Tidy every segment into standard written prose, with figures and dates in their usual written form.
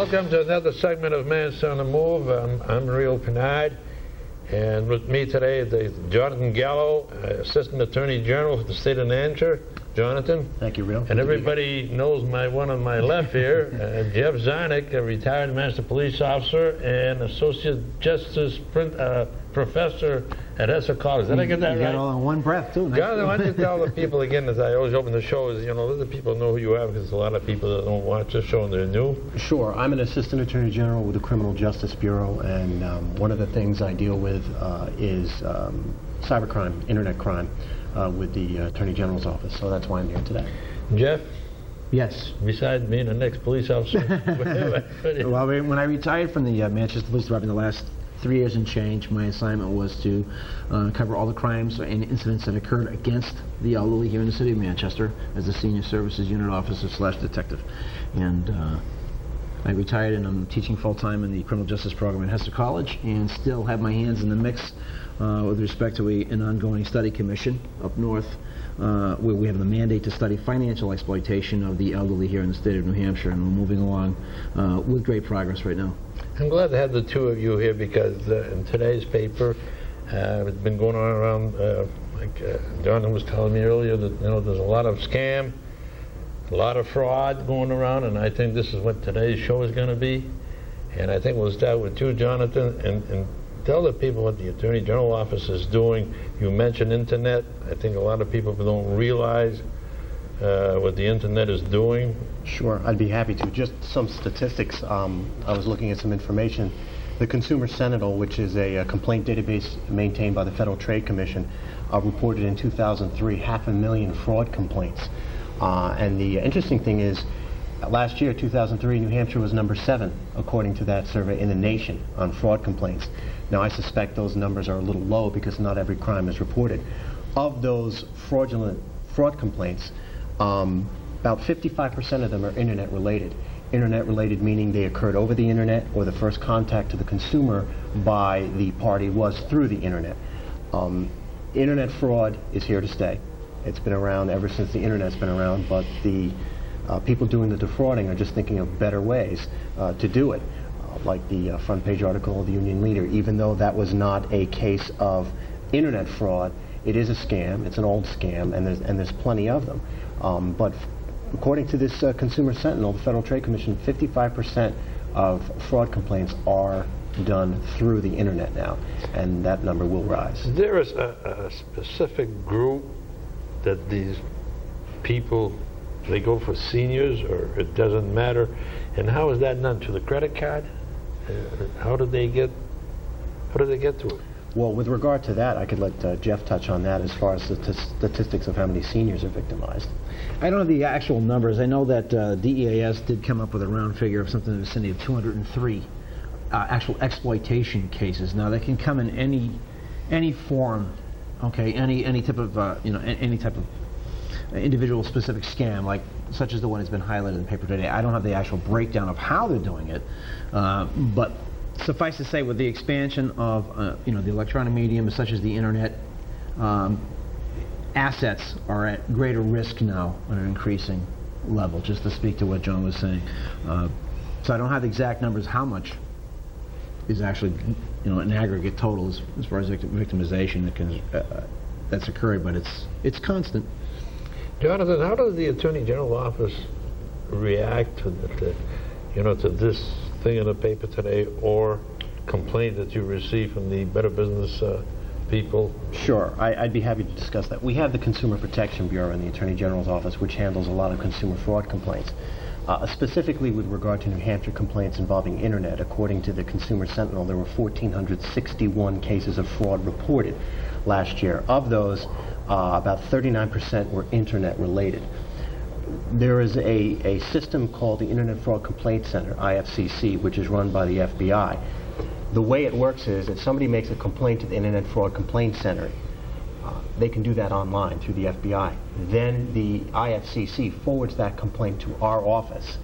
Welcome to another segment of Man's on the Move. I'm Rio Pinard, and with me today is Jonathan Gallo, Assistant Attorney General for the state of New Hampshire. Jonathan. Thank you, Rio. And everybody knows one on my left here, Jeff Zarnik, a retired Master Police Officer and Associate Justice Professor at Essex College. Did I get that right? You got all in one breath, too. Nice. Jonathan, why don't you tell the people again, as I always open the show, is, let the people know who you are, because there's a lot of people that don't watch this show and they're new. Sure. I'm an Assistant Attorney General with the Criminal Justice Bureau, and one of the things I deal with is cybercrime, internet crime, with the Attorney General's office. So that's why I'm here today. Jeff? Yes. Besides being the next police officer? Well, when I retired from the Manchester Police Department the last 3 years and change, my assignment was to cover all the crimes and incidents that occurred against the elderly here in the city of Manchester as a Senior Services Unit Officer / Detective. And I retired, and I'm teaching full-time in the Criminal Justice Program at Hester College, and still have my hands in the mix with respect to an ongoing study commission up north, where we have the mandate to study financial exploitation of the elderly here in the state of New Hampshire, and we're moving along with great progress right now. I'm glad to have the two of you here, because in today's paper, it's been going on around, like Jonathan was telling me earlier, that there's a lot of scam, a lot of fraud going around, and I think this is what today's show is going to be. And I think we'll start with you, Jonathan, and tell the people what the Attorney General Office is doing. You mentioned internet. I think a lot of people don't realize what the internet is doing. Sure, I'd be happy to. Just some statistics. I was looking at some information. The Consumer Sentinel, which is a complaint database maintained by the Federal Trade Commission, reported in 2003 500,000 fraud complaints. And the interesting thing is, last year, 2003, New Hampshire was number 7, according to that survey, in the nation on fraud complaints. Now, I suspect those numbers are a little low because not every crime is reported. Of those fraudulent fraud complaints, about 55% of them are internet related. Internet related meaning they occurred over the internet, or the first contact to the consumer by the party was through the internet. Internet fraud is here to stay. It's been around ever since the internet's been around, but the people doing the defrauding are just thinking of better ways to do it. Like the front page article of the Union Leader, even though that was not a case of internet fraud, it is a scam. It's an old scam, and there's plenty of them. But according to this Consumer Sentinel, the Federal Trade Commission, 55% of fraud complaints are done through the internet now, and that number will rise. Is there a specific group that these people, they go for seniors, or it doesn't matter? And how is that done? To the credit card? How do they get to it? Well, with regard to that, I could let Jeff touch on that as far as the statistics of how many seniors are victimized. I don't know the actual numbers. I know that DEAS did come up with a round figure of something in the vicinity of 203 actual exploitation cases. Now, they can come in any form, okay, any type of any type of individual specific scam, like such as the one that's been highlighted in the paper today. I don't have the actual breakdown of how they're doing it, but suffice to say, with the expansion of the electronic medium such as the internet, assets are at greater risk now on an increasing level, just to speak to what John was saying. So I don't have the exact numbers how much is actually an aggregate total as far as victimization that's occurred, but it's constant. Jonathan, how does the Attorney General Office react to this thing in the paper today, or complaint that you receive from the Better Business people? Sure, I'd be happy to discuss that. We have the Consumer Protection Bureau in the Attorney General's office, which handles a lot of consumer fraud complaints. Specifically with regard to New Hampshire complaints involving internet, according to the Consumer Sentinel, there were 1,461 cases of fraud reported last year. Of those, about 39% were internet related. There is a system called the Internet Fraud Complaint Center, IFCC, which is run by the FBI. The way it works is, if somebody makes a complaint to the Internet Fraud Complaint Center, they can do that online through the FBI. Then the IFCC forwards that complaint to our office,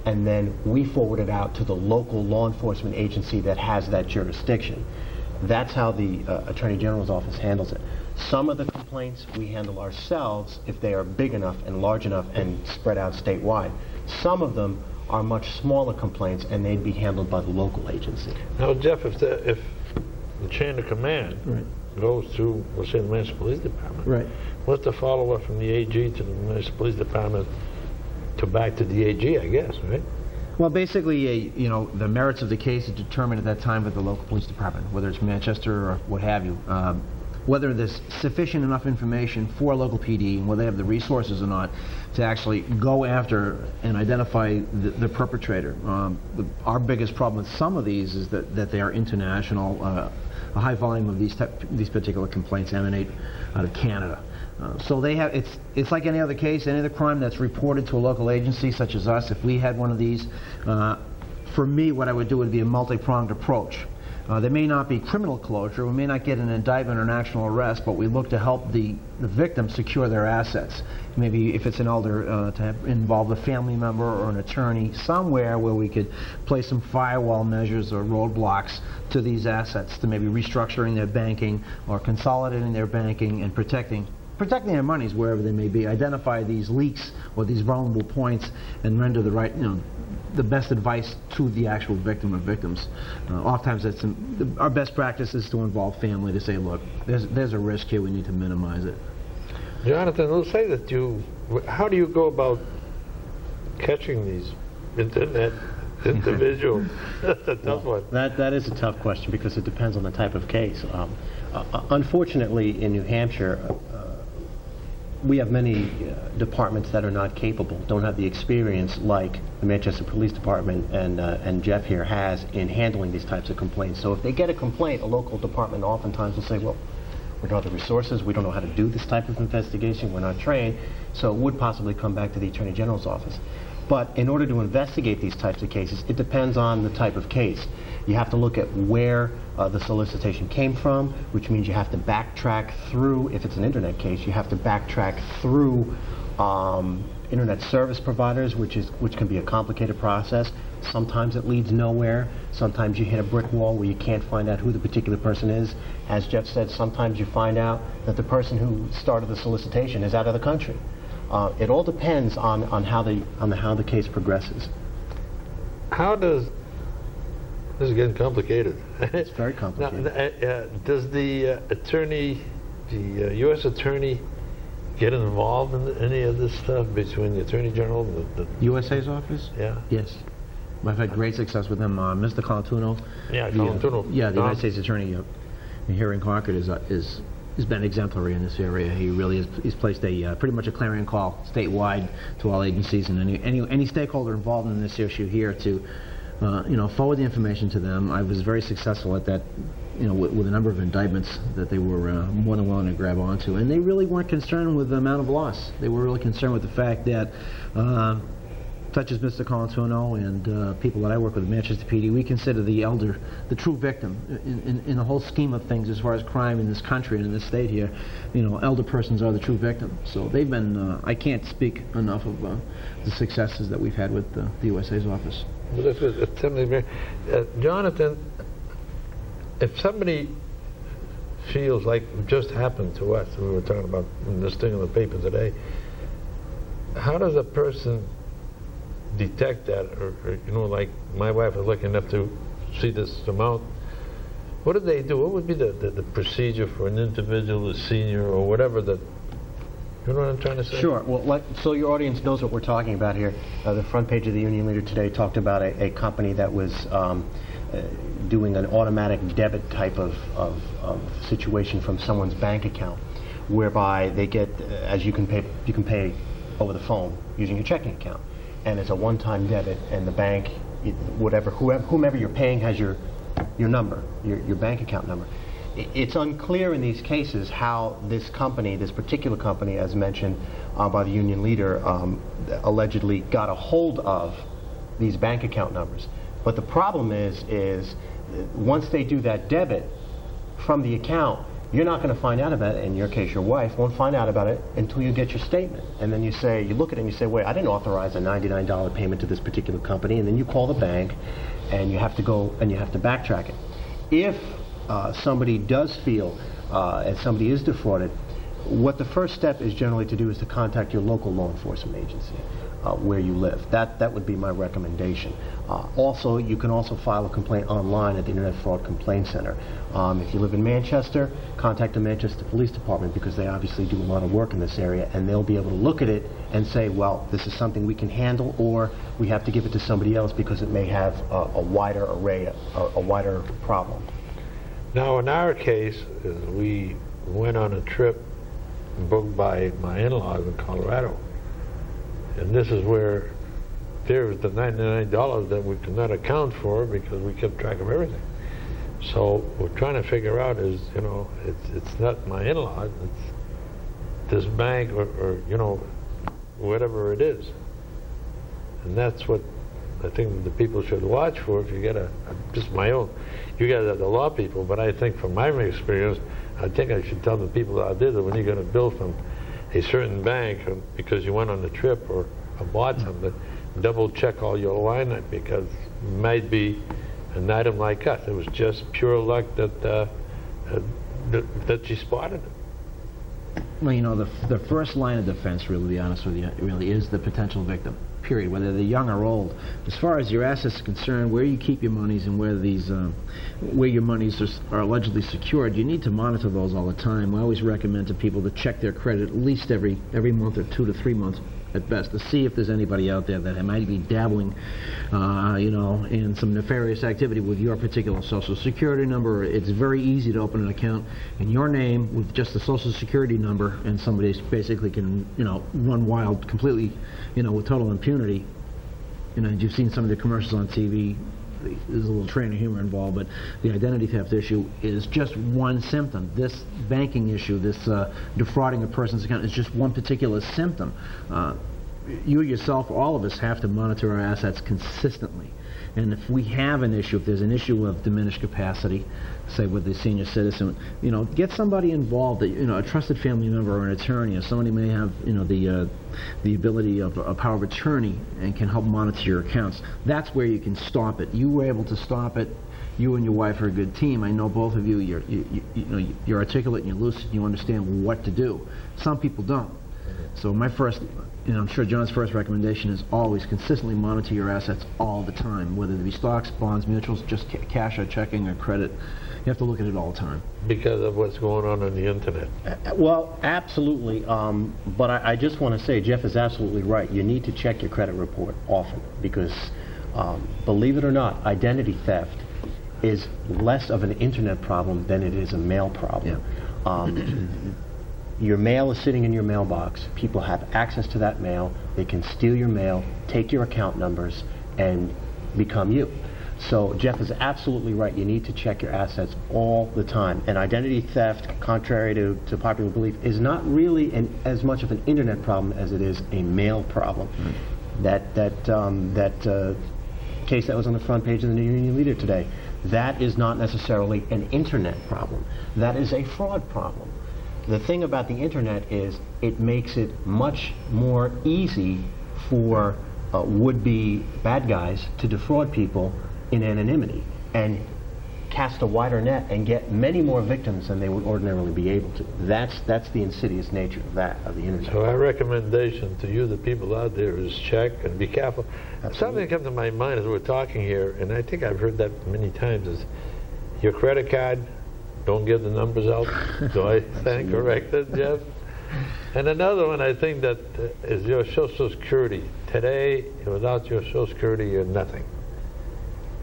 and then we forward it out to the local law enforcement agency that has that jurisdiction. That's how the Attorney General's office handles it. Some of the complaints we handle ourselves if they are big enough and large enough and spread out statewide. Some of them are much smaller complaints, and they'd be handled by the local agency. Now, Jeff, if the chain of command Right. goes to, let's say, the municipal police department, Right. what's the follow-up from the AG to the municipal police department to back to the AG, I guess, right? Well, basically, the merits of the case is determined at that time by the local police department, whether it's Manchester or what have you. Whether there's sufficient enough information for local PD and whether they have the resources or not to actually go after and identify the perpetrator. Our biggest problem with some of these is that they are international. A high volume of these particular complaints emanate out of Canada. So they have it's like any other case, any other crime that's reported to a local agency such as us. If we had one of these, for me, what I would do would be a multi-pronged approach. There may not be criminal closure, we may not get an indictment or an actual arrest, but we look to help the victim secure their assets. Maybe if it's an elder, to involve a family member or an attorney somewhere where we could place some firewall measures or roadblocks to these assets, to maybe restructuring their banking or consolidating their banking and protecting their monies wherever they may be, identify these leaks or these vulnerable points and render the right, the best advice to the actual victim or victims. Oftentimes, our best practice is to involve family to say, look, there's a risk here, we need to minimize it. Jonathan, let's say that how do you go about catching these internet individuals? That's a tough one. That is a tough question because it depends on the type of case. Unfortunately, in New Hampshire, we have many departments that are not capable, don't have the experience like the Manchester Police Department and Jeff here has in handling these types of complaints. So if they get a complaint, a local department oftentimes will say, well, we don't have the resources, we don't know how to do this type of investigation, we're not trained, so it would possibly come back to the Attorney General's office. But in order to investigate these types of cases, it depends on the type of case. You have to look at where the solicitation came from, which means you have to backtrack through, if it's an internet case, you have to backtrack through internet service providers, which can be a complicated process. Sometimes it leads nowhere. Sometimes you hit a brick wall where you can't find out who the particular person is. As Jeff said, sometimes you find out that the person who started the solicitation is out of the country. It all depends on how the case progresses. This is getting complicated. It's very complicated. Now, does the U.S. Attorney get involved in any of this stuff between the Attorney General and the USA's office? Yeah. Yes. I've had great success with him. Mr. Colantuno. Yeah, Colantuno. The United States Attorney here in Concord has been exemplary in this area. He really is. He's placed pretty much a clarion call statewide to all agencies and any stakeholder involved in this issue here to forward the information to them. I was very successful at that, with a number of indictments that they were more than willing to grab onto. And they really weren't concerned with the amount of loss. They were really concerned with the fact that, such as Mr. Colantuno and people that I work with at Manchester PD, we consider the elder the true victim in the whole scheme of things as far as crime in this country and in this state here. Elder persons are the true victim. So they've been, I can't speak enough of the successes that we've had with the USA's office. Well, this is Jonathan, if somebody feels like it just happened to us, we were talking about this thing in the paper today, how does a person detect that? Or like my wife is lucky enough to see this amount. What do they do? What would be the procedure for an individual, a senior, or whatever that, you know what I'm trying to say? Sure. Well, so your audience knows what we're talking about here. The front page of the Union Leader today talked about a company that was doing an automatic debit type of situation from someone's bank account, whereby they get, as you can pay over the phone using your checking account, and it's a one-time debit, and the bank, whomever you're paying has your number, your bank account number. It's unclear in these cases how this particular company, as mentioned by the Union Leader, allegedly got a hold of these bank account numbers. But the problem is once they do that debit from the account, you're not going to find out about it. In your case, your wife won't find out about it until you get your statement. And then you look at it and you say, wait, I didn't authorize a $99 payment to this particular company. And then you call the bank and you have to go and you have to backtrack it. If somebody does feel and somebody is defrauded, what the first step is generally to do is to contact your local law enforcement agency. where you live. That would be my recommendation. Also, you can also file a complaint online at the Internet Fraud Complaint Center. If you live in Manchester, contact the Manchester Police Department, because they obviously do a lot of work in this area, and they'll be able to look at it and say, well, this is something we can handle, or we have to give it to somebody else because it may have a wider array, a wider problem. Now, in our case, we went on a trip booked by my in-laws in Colorado. And this is where there was the $99 that we could not account for because we kept track of everything. So we're trying to figure out is, it's not my in-laws, it's this bank or whatever it is. And that's what I think the people should watch for if you get just my own. You guys are the law people, but I think from my experience, I think I should tell the people out there that when you're going to bill from a certain bank because you went on a trip or bought something, double check all your line item, because it might be an item like us. It was just pure luck that you spotted it. Well, the first line of defense, really, to be honest with you, really is the potential victim. Period. Whether they're young or old. As far as your assets are concerned, where you keep your monies and where your monies are allegedly secured, you need to monitor those all the time. I always recommend to people to check their credit at least every month or 2 to 3 months at best, to see if there's anybody out there that might be dabbling, in some nefarious activity with your particular Social Security number. It's very easy to open an account in your name with just the Social Security number, and somebody basically can, run wild completely, with total impunity. You've seen some of the commercials on TV. There's a little train of humor involved, but the identity theft issue is just one symptom. This banking issue, this defrauding a person's account, is just one particular symptom. You yourself, all of us, have to monitor our assets consistently. And if we have an issue, if there's an issue of diminished capacity, say with the senior citizen, get somebody involved, a trusted family member or an attorney, or somebody may have, the ability of a power of attorney and can help monitor your accounts. That's where you can stop it. You were able to stop it. You and your wife are a good team. I know both of you. You're articulate and you're lucid. You understand what to do. Some people don't. So my first, I'm sure John's first recommendation is always consistently monitor your assets all the time, whether they be stocks, bonds, mutuals, just cash or checking or credit. You have to look at it all the time. Because of what's going on the internet. Well, absolutely. But I just want to say, Jeff is absolutely right. You need to check your credit report often, because believe it or not, identity theft is less of an internet problem than it is a mail problem. Yeah. Your mail is sitting in your mailbox. People have access to that mail. They can steal your mail, take your account numbers, and become you. So Jeff is absolutely right. You need to check your assets all the time. And identity theft, contrary to popular belief, is not really as much of an internet problem as it is a mail problem. Mm-hmm. That case that was on the front page of the New Union Leader today, that is not necessarily an internet problem. That is a fraud problem. The thing about the internet is it makes it much more easy for would-be bad guys to defraud people in anonymity and cast a wider net and get many more victims than they would ordinarily be able to. That's the insidious nature of the internet. So our recommendation to you, the people out there, is check and be careful. Absolutely. Something that comes to my mind as we're talking here, and I think I've heard that many times, is your credit card, don't give the numbers out. Do I stand corrected, Jeff? And another one I think that is your Social Security. Today, without your Social Security, you're nothing.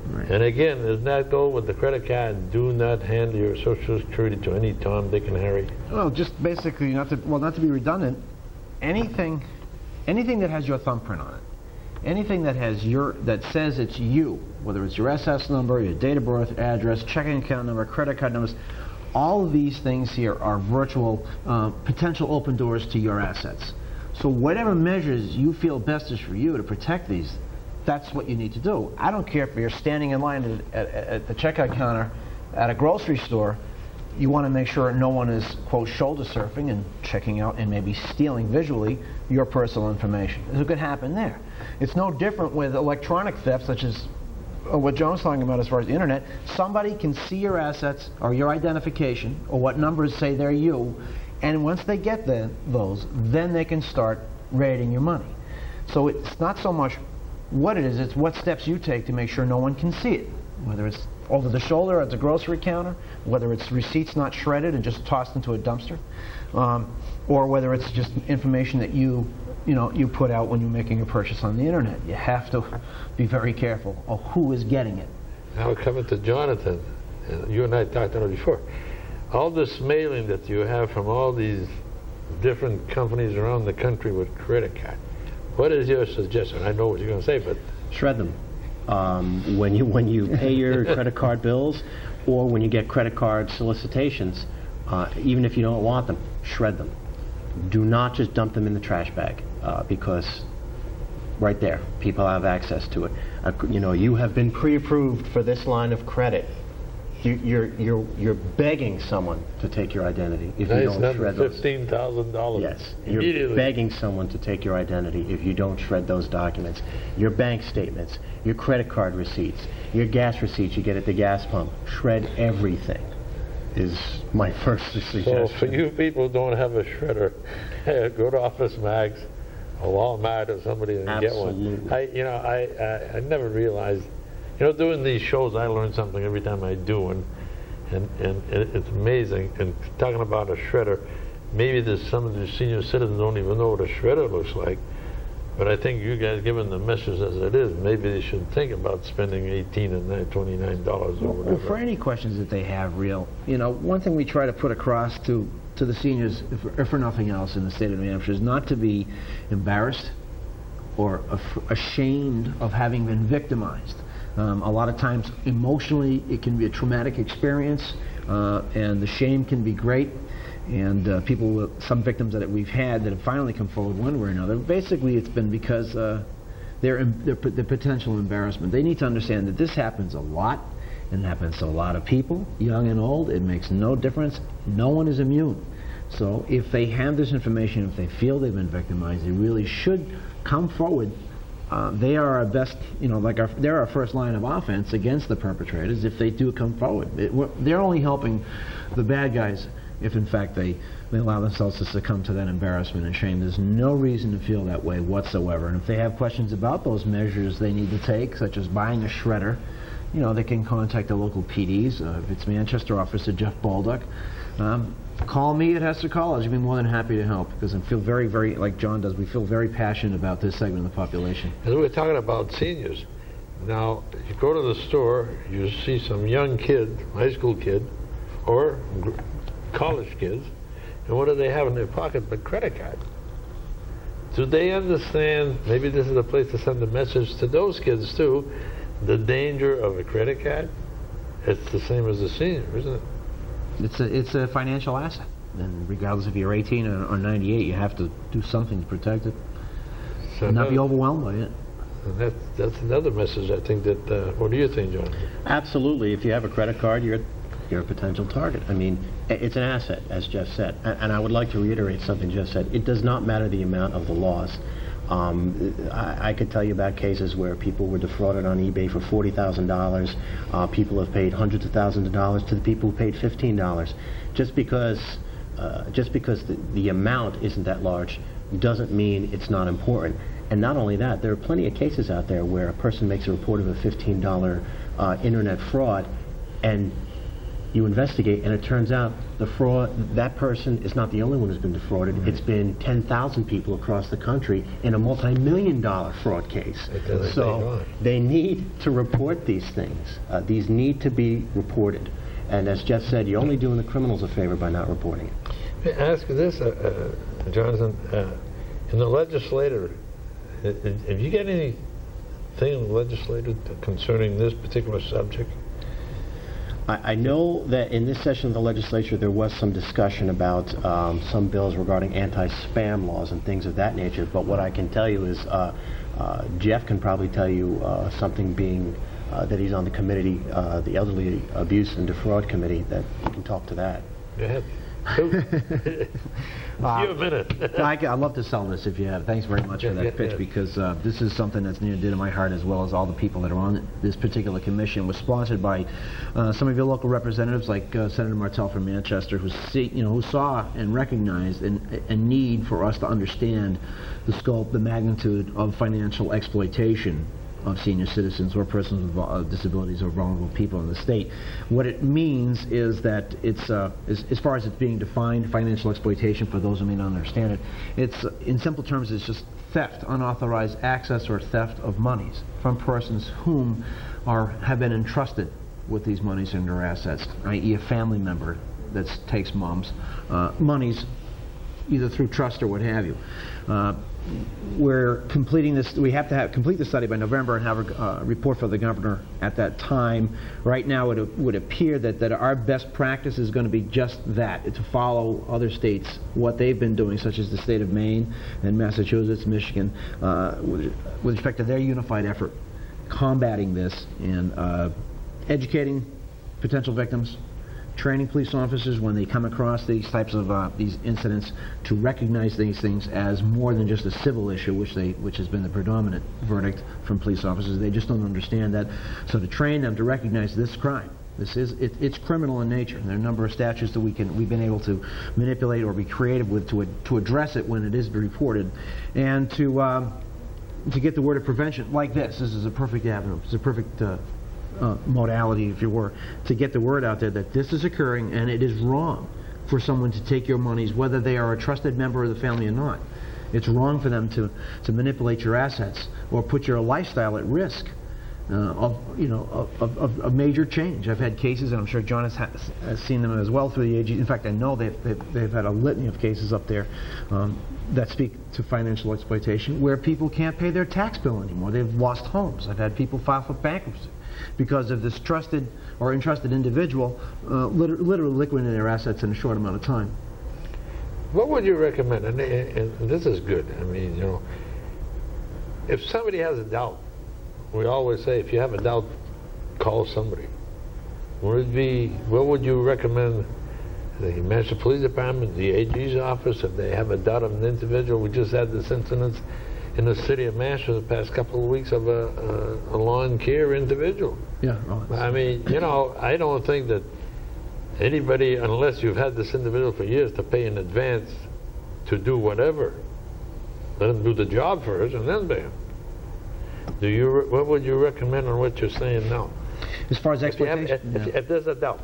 Right. And again, does that go with the credit card? Do not hand your Social Security to any Tom, Dick, and Harry. Well, just basically, not to be redundant, anything that has your thumbprint on it, anything that says it's you, whether it's your SS number, your date of birth, address, checking account number, credit card numbers, all of these things here are virtual potential open doors to your assets. So whatever measures you feel best is for you to protect these, that's what you need to do. I don't care if you're standing in line at the checkout counter at a grocery store. You want to make sure no one is, quote, shoulder surfing and checking out and maybe stealing visually your personal information. It could happen there. It's no different with electronic theft, such as what John's talking about as far as the internet. Somebody can see your assets or your identification or what numbers say they're you, and once they get those, then they can start raiding your money. So it's not so much what it is, it's what steps you take to make sure no one can see it. Whether it's over the shoulder at the grocery counter, whether it's receipts not shredded and just tossed into a dumpster, or whether it's just information that you put out when you're making a purchase on the internet. You have to be very careful of who is getting it. Now coming to Jonathan, and you and I talked about it before, all this mailing that you have from all these different companies around the country with credit card, what is your suggestion? I know what you're going to say, but Shred them. When you pay your credit card bills, or when you get credit card solicitations, even if you don't want them, shred them. Do not just dump them in the trash bag, because right there, people have access to it. You have been pre-approved for this line of credit. You're begging someone to take your identity if you nice don't number, shred those. $15,000. Yes, Immediately. you're begging someone to take your identity if you don't shred those documents. Your bank statements, your credit card receipts, your gas receipts you get at the gas pump. Shred everything is my first suggestion. So for you people who don't have a shredder, go to Office Max, a Walmart or somebody and Absolutely. get one. I never realized, doing these shows, I learn something every time I do one, and it's amazing. And talking about a shredder, maybe there's some of the senior citizens don't even know what a shredder looks like, but I think you guys giving the message as it is, maybe they should think about spending $18 and $29 or whatever. Well, for any questions that they have, one thing we try to put across to the seniors, if for nothing else in the state of New Hampshire, is not to be embarrassed or ashamed of having been victimized. A lot of times, emotionally, it can be a traumatic experience, and the shame can be great. And some victims that we've had that have finally come forward one way or another, basically it's been because their potential embarrassment. They need to understand that this happens a lot, and it happens to a lot of people, young and old. It makes no difference. No one is immune. So if they have this information, if they feel they've been victimized, they really should come forward. They are our best, they're our first line of offense against the perpetrators if they do come forward. They're only helping the bad guys if, in fact, they allow themselves to succumb to that embarrassment and shame. There's no reason to feel that way whatsoever. And if they have questions about those measures they need to take, such as buying a shredder, they can contact the local PDs. If it's Manchester, Officer Jeff Baldock. Call me at Hester College. I'd be more than happy to help, because I feel very, very, like John does, we feel very passionate about this segment of the population. As we're talking about seniors, now you go to the store, you see some young kid, high school kid, or college kids, and what do they have in their pocket but credit card? Do they understand, maybe this is a place to send a message to those kids too, the danger of a credit card? It's the same as a senior, isn't it? It's a financial asset, and regardless if you're 18 or 98, you have to do something to protect it, So and not be overwhelmed by it. And that's another message, I think, that, what do you think, John? Absolutely. If you have a credit card, you're a potential target. I mean, it's an asset, as Jeff said. And I would like to reiterate something Jeff said. It does not matter the amount of the loss. I could tell you about cases where people were defrauded on eBay for $40,000. People have paid hundreds of thousands of dollars to the people who paid $15. Just because the amount isn't that large doesn't mean it's not important. And not only that, there are plenty of cases out there where a person makes a report of a $15 internet fraud, and you investigate, and it turns out that person is not the only one who's been defrauded. It's been 10,000 people across the country in a multi-million-dollar fraud case. So they need to report these things. These need to be reported. And as Jeff said, you're only doing the criminals a favor by not reporting it. May I ask you this, Jonathan, in the legislature, have you got anything in the legislature concerning this particular subject? I know that in this session of the legislature there was some discussion about some bills regarding anti-spam laws and things of that nature, but what I can tell you is Jeff can probably tell you something being that he's on the committee, the Elderly Abuse and Defraud Committee, that you can talk to that. Go ahead. You a minute. I'd love to sell this if you have. Thanks very much for that pitch, because this is something that's near and dear to my heart, as well as all the people that are on this particular commission. It was sponsored by some of your local representatives, like Senator Martell from Manchester, who saw and recognized a need for us to understand the scope, the magnitude of financial exploitation of senior citizens or persons with disabilities or vulnerable people in the state. What it means is that it's, as far as it's being defined, financial exploitation, for those who may not understand it, it's, in simple terms, it's just theft, unauthorized access or theft of monies from persons whom have been entrusted with these monies and their assets, i.e. a family member that takes mom's monies either through trust or what have you. We're completing this. We have to complete the study by November and have a report for the governor at that time. Right now, it would appear that our best practice is going to be just that: to follow other states, what they've been doing, such as the state of Maine and Massachusetts, Michigan, with respect to their unified effort combating this and educating potential victims, training police officers when they come across these types of these incidents to recognize these things as more than just a civil issue, which has been the predominant verdict from police officers. They just don't understand that. So to train them to recognize this crime, it's criminal in nature. There are a number of statutes that we've been able to manipulate or be creative with to address it when it is reported, and to get the word of prevention like this. This is a perfect avenue. It's a perfect modality, if you were, to get the word out there that this is occurring and it is wrong for someone to take your monies, whether they are a trusted member of the family or not. It's wrong for them to manipulate your assets or put your lifestyle at risk of major change. I've had cases, and I'm sure John has seen them as well through the AG. In fact, I know they've had a litany of cases up there that speak to financial exploitation, where people can't pay their tax bill anymore. They've lost homes. I've had people file for bankruptcy because of this trusted or entrusted individual literally liquidating their assets in a short amount of time. What would you recommend? And this is good. I mean, if somebody has a doubt, we always say, if you have a doubt, call somebody. What would you recommend? The Manchester Police Department, the AG's office, if they have a doubt of an individual? We just had this incident in the city of Manchester the past couple of weeks of a lawn care individual. Yeah. I mean, I don't think that anybody, unless you've had this individual for years, to pay in advance to do whatever. Let him do the job first and then pay him. What would you recommend on what you're saying now? As far as exploitation? If there's a doubt.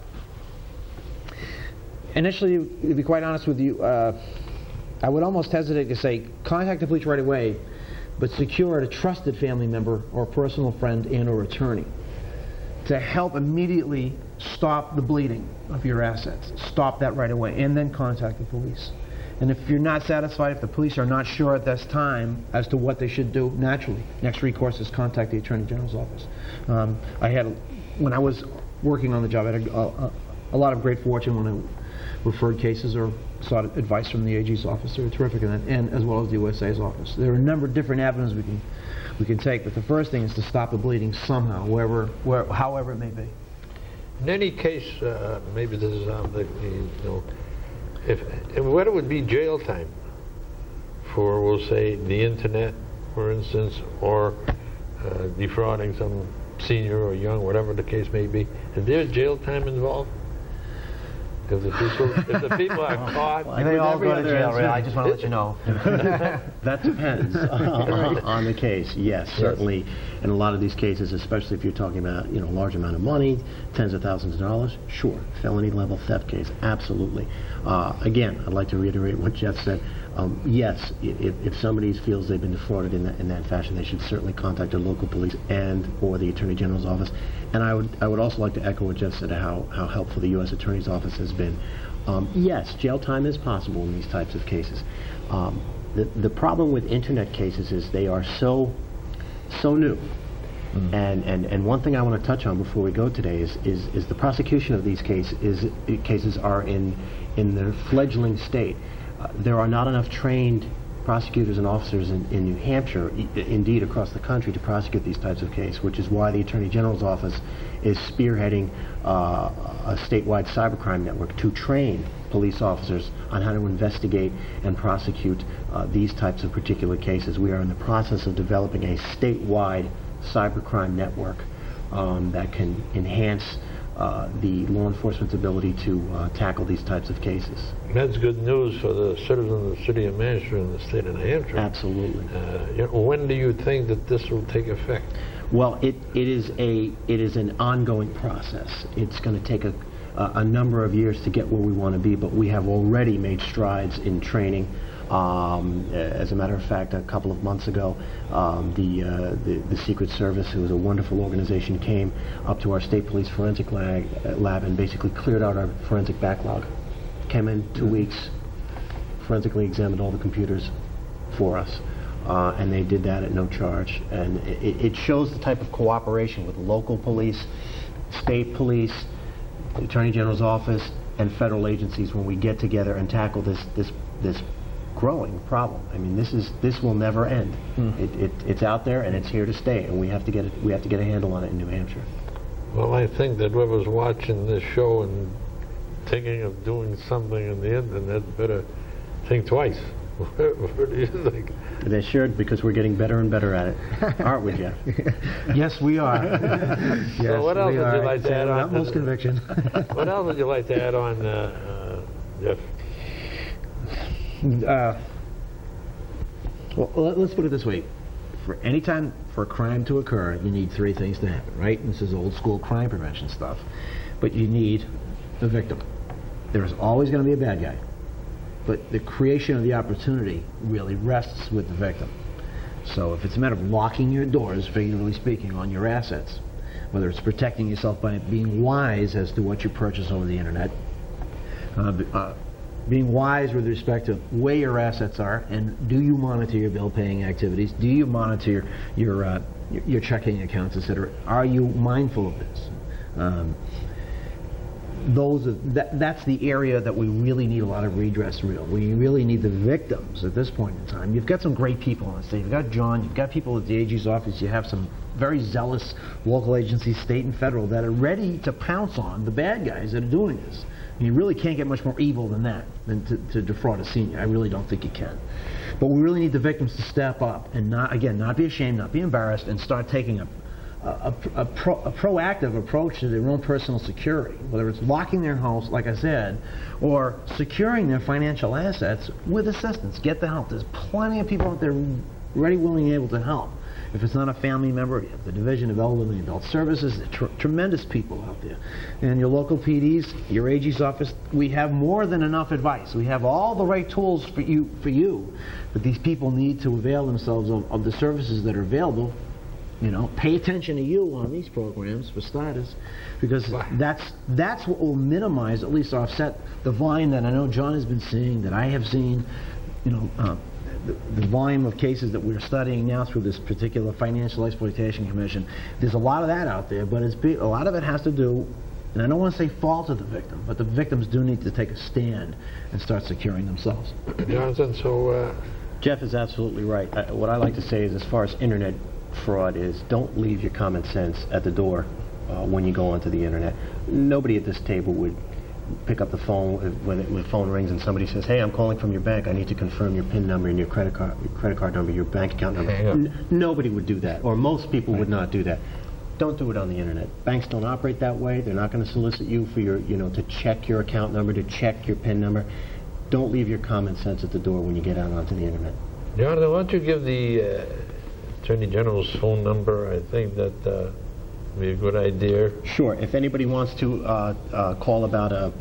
Initially, to be quite honest with you, I would almost hesitate to say contact the police right away, but secure a trusted family member or personal friend and or attorney to help immediately stop the bleeding of your assets. Stop that right away, and then contact the police. And if you're not satisfied, if the police are not sure at this time as to what they should do, naturally, next recourse is contact the Attorney General's office. When I was working on the job, I had a lot of great fortune when I referred cases or sought advice from the AG's office. They were terrific in that, and as well as the USA's office. There are a number of different avenues we can take, but the first thing is to stop the bleeding somehow, however it may be. In any case, maybe this is what it would be jail time for, we'll say, the internet, for instance, or defrauding some senior or young, whatever the case may be. Is there jail time involved? Because if the people are caught... They all go to jail, Ray. I just want to let you know. That depends on the case. Yes, certainly. In a lot of these cases, especially if you're talking about a large amount of money, tens of thousands of dollars, sure. Felony level theft case, absolutely. Again, I'd like to reiterate what Jeff said. Yes, if somebody feels they've been defrauded in that fashion, they should certainly contact their local police and or the Attorney General's office. And I would also like to echo what Jeff said, how helpful the U.S. Attorney's Office has been. Yes, jail time is possible in these types of cases. The problem with internet cases is they are so new. And one thing I want to touch on before we go today is the prosecution of these cases are in their fledgling state. There are not enough trained prosecutors and officers in New Hampshire, indeed across the country, to prosecute these types of cases, which is why the Attorney General's office is spearheading a statewide cybercrime network to train police officers on how to investigate and prosecute these types of particular cases. We are in the process of developing a statewide cybercrime network that can enhance the law enforcement's ability to tackle these types of cases. That's good news for the citizens of the city of Manchester and the state of New Hampshire. Absolutely. When do you think that this will take effect? Well, it is an ongoing process. It's going to take a number of years to get where we want to be, but we have already made strides in training. As a matter of fact, a couple of months ago, the Secret Service, who is a wonderful organization, came up to our state police forensic lab and basically cleared out our forensic backlog. Came in 2 weeks, forensically examined all the computers for us, and they did that at no charge. And it shows the type of cooperation with local police, state police, the Attorney General's office, and federal agencies when we get together and tackle this growing problem. I mean, this will never end. It's out there and it's here to stay, and we have to get a handle on it in New Hampshire. Well, I think that whoever's watching this show and thinking of doing something on the internet better think twice. What do you think? They should, because we're getting better and better at it, aren't we, Jeff? Yes, we are. So what else would you like to add on? Utmost conviction. What else would you like to add on, Jeff? Well, let's put it this way. For any time for a crime to occur, you need three things to happen, right? And this is old school crime prevention stuff. But you need a victim. There's always going to be a bad guy. But the creation of the opportunity really rests with the victim. So if it's a matter of locking your doors, figuratively speaking, on your assets, whether it's protecting yourself by being wise as to what you purchase over the internet, being wise with respect to where your assets are, and do you monitor your bill paying activities? Do you monitor your checking accounts, etc.? Are you mindful of this? That's the area that we really need a lot of redress. We really need the victims at this point in time. You've got some great people on the state. You've got John. You've got people at the AG's office. You have some very zealous local agencies, state and federal, that are ready to pounce on the bad guys that are doing this. And you really can't get much more evil than that, than to defraud a senior. I really don't think you can. But we really need the victims to step up and not be ashamed, not be embarrassed, and start taking a proactive approach to their own personal security, whether it's locking their house, like I said, or securing their financial assets with assistance. Get the help. There's plenty of people out there ready, willing, and able to help. If it's not a family member, you have the Division of Elderly and Adult Services. Tremendous people out there. And your local PDs, your AG's office, we have more than enough advice. We have all the right tools for you. But these people need to avail themselves of the services that are available. Pay attention to you on these programs, for starters, because that's what will minimize, at least offset, the volume that I know John has been seeing, that I have seen, the volume of cases that we're studying now through this particular Financial Exploitation Commission. There's a lot of that out there, but a lot of it has to do, and I don't want to say fault of the victim, but the victims do need to take a stand and start securing themselves. Johnson, so... Jeff is absolutely right. What I like to say is, as far as internet fraud is, don't leave your common sense at the door when you go onto the internet. Nobody at this table would pick up the phone when the phone rings and somebody says, "Hey, I'm calling from your bank. I need to confirm your PIN number and your credit card number, your bank account number." Nobody would do that, or most people would not do that. Don't do it on the internet. Banks don't operate that way. They're not going to solicit you for your, to check your account number, to check your PIN number. Don't leave your common sense at the door when you get out onto the internet. Jonathan, why don't you give the Attorney General's phone number? I think that would be a good idea. Sure. If anybody wants to call about a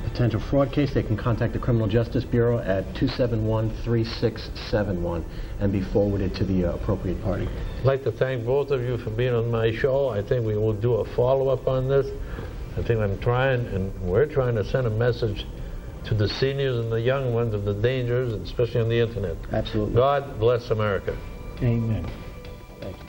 potential fraud case, they can contact the Criminal Justice Bureau at 271-3671 and be forwarded to the appropriate party. I'd like to thank both of you for being on my show. I think we will do a follow-up on this. I think we're trying to send a message to the seniors and the young ones of the dangers, especially on the internet. Absolutely. God bless America. Amen. Thank you.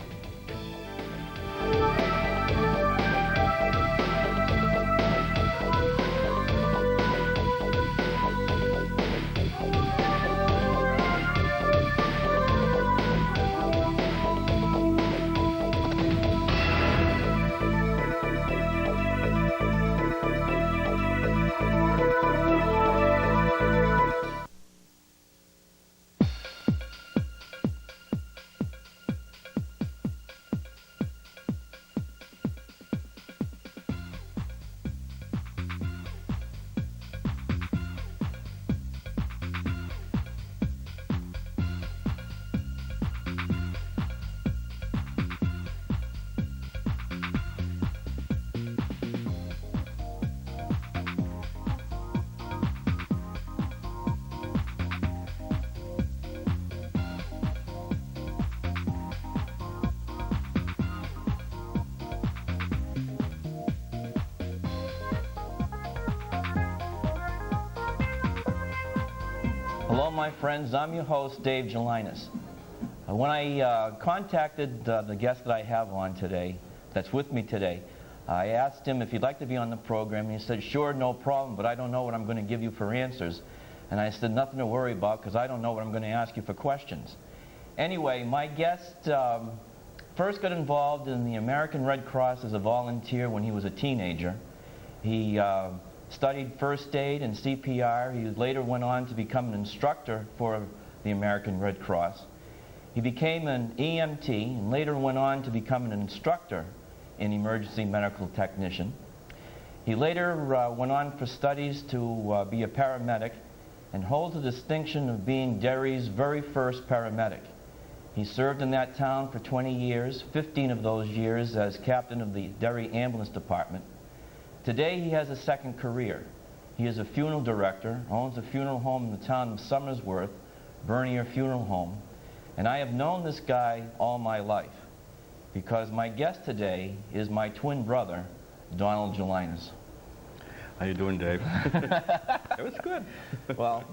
Hello, my friends. I'm your host, Dave Gelinas. When I contacted the guest that I have on today, that's with me today, I asked him if he'd like to be on the program, and he said, sure, no problem, but I don't know what I'm going to give you for answers. And I said, nothing to worry about, because I don't know what I'm going to ask you for questions. Anyway, my guest first got involved in the American Red Cross as a volunteer when he was a teenager. He studied first aid and CPR. He later went on to become an instructor for the American Red Cross. He became an EMT and later went on to become an instructor in emergency medical technician. He later went on for studies to be a paramedic and holds the distinction of being Derry's very first paramedic. He served in that town for 20 years, 15 of those years as captain of the Derry Ambulance Department. Today he has a second career. He is a funeral director, owns a funeral home in the town of Somersworth, Bernier Funeral Home. And I have known this guy all my life because my guest today is my twin brother, Donald Gelinas. How you doing, Dave? It was good. Well,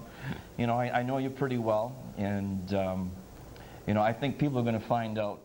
you know, I know you pretty well, and you know, I think people are going to find out